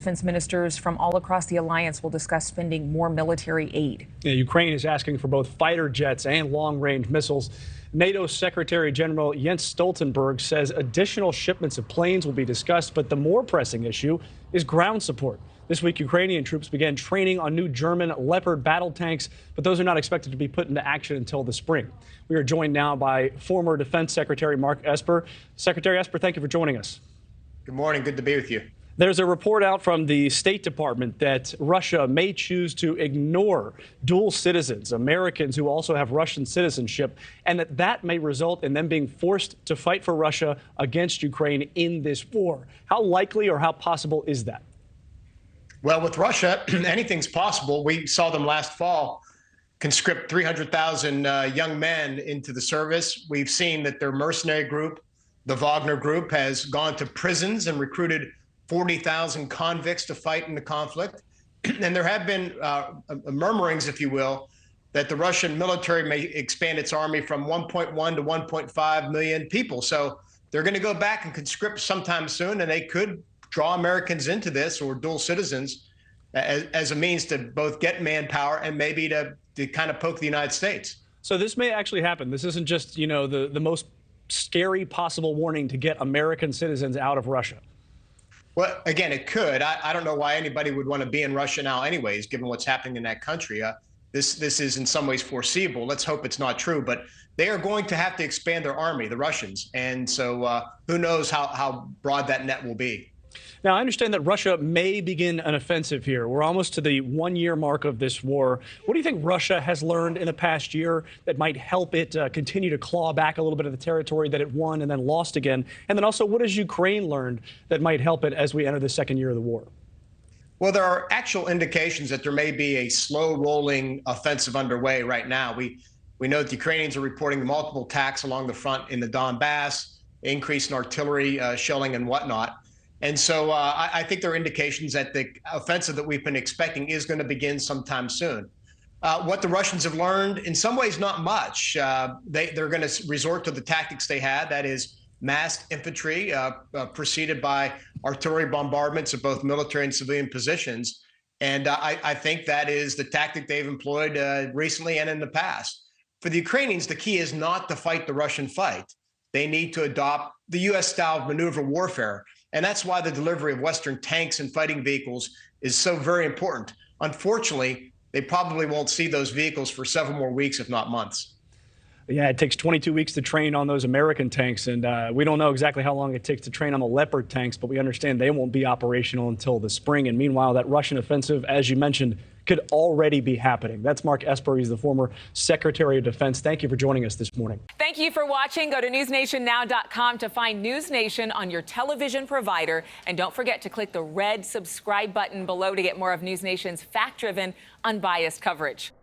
Defense ministers from all across the alliance will discuss spending more military aid. Yeah, Ukraine is asking for both fighter jets and long-range missiles. NATO Secretary General Jens Stoltenberg says additional shipments of planes will be discussed, but the more pressing issue is ground support. This week, Ukrainian troops began training on new German Leopard battle tanks, but those are not expected to be put into action until the spring. We are joined now by former Defense Secretary Mark Esper. Secretary Esper, thank you for joining us. Good morning. Good to be with you. There's a report out from the State Department that Russia may choose to ignore dual citizens, Americans who also have Russian citizenship, and that may result in them being forced to fight for Russia against Ukraine in this war. How likely or how possible is that? Well, with Russia, anything's possible. We saw them last fall conscript 300,000 young men into the service. We've seen that their mercenary group, the Wagner Group, has gone to prisons and recruited 40,000 convicts to fight in the conflict. And there have been murmurings, if you will, that the Russian military may expand its army from 1.1 to 1.5 million people. So they're going to go back and conscript sometime soon, and they could draw Americans into this or dual citizens as a means to both get manpower and maybe to kind of poke the United States. So this may actually happen. This isn't just, the most scary possible warning to get American citizens out of Russia. Well, again, it could. I don't know why anybody would want to be in Russia now anyways, given what's happening in that country. This is in some ways foreseeable. Let's hope it's not true. But they are going to have to expand their army, the Russians. And so who knows how broad that net will be. Now, I understand that Russia may begin an offensive here. We're almost to the one-year mark of this war. What do you think Russia has learned in the past year that might help it continue to claw back a little bit of the territory that it won and then lost again? And then also, what has Ukraine learned that might help it as we enter the second year of the war? Well, there are actual indications that there may be a slow-rolling offensive underway right now. We know that the Ukrainians are reporting multiple attacks along the front in the Donbass, increase in artillery shelling and whatnot. And so I think there are indications that the offensive that we've been expecting is going to begin sometime soon. What the Russians have learned, in some ways, not much. They're going to resort to the tactics they had, that is massed infantry preceded by artillery bombardments of both military and civilian positions. And I think that is the tactic they've employed recently and in the past. For the Ukrainians, the key is not to fight the Russian fight. They need to adopt the U.S. style of maneuver warfare. And that's why the delivery of Western tanks and fighting vehicles is so very important. Unfortunately, they probably won't see those vehicles for several more weeks, if not months. Yeah, it takes 22 weeks to train on those American tanks, and we don't know exactly how long it takes to train on the Leopard tanks, but we understand they won't be operational until the spring. And meanwhile, that Russian offensive, as you mentioned, could already be happening. That's Mark Esper. He's the former Secretary of Defense. Thank you for joining us this morning. Thank you for watching. Go to newsnationnow.com to find NewsNation on your television provider. And don't forget to click the red subscribe button below to get more of NewsNation's fact-driven, unbiased coverage.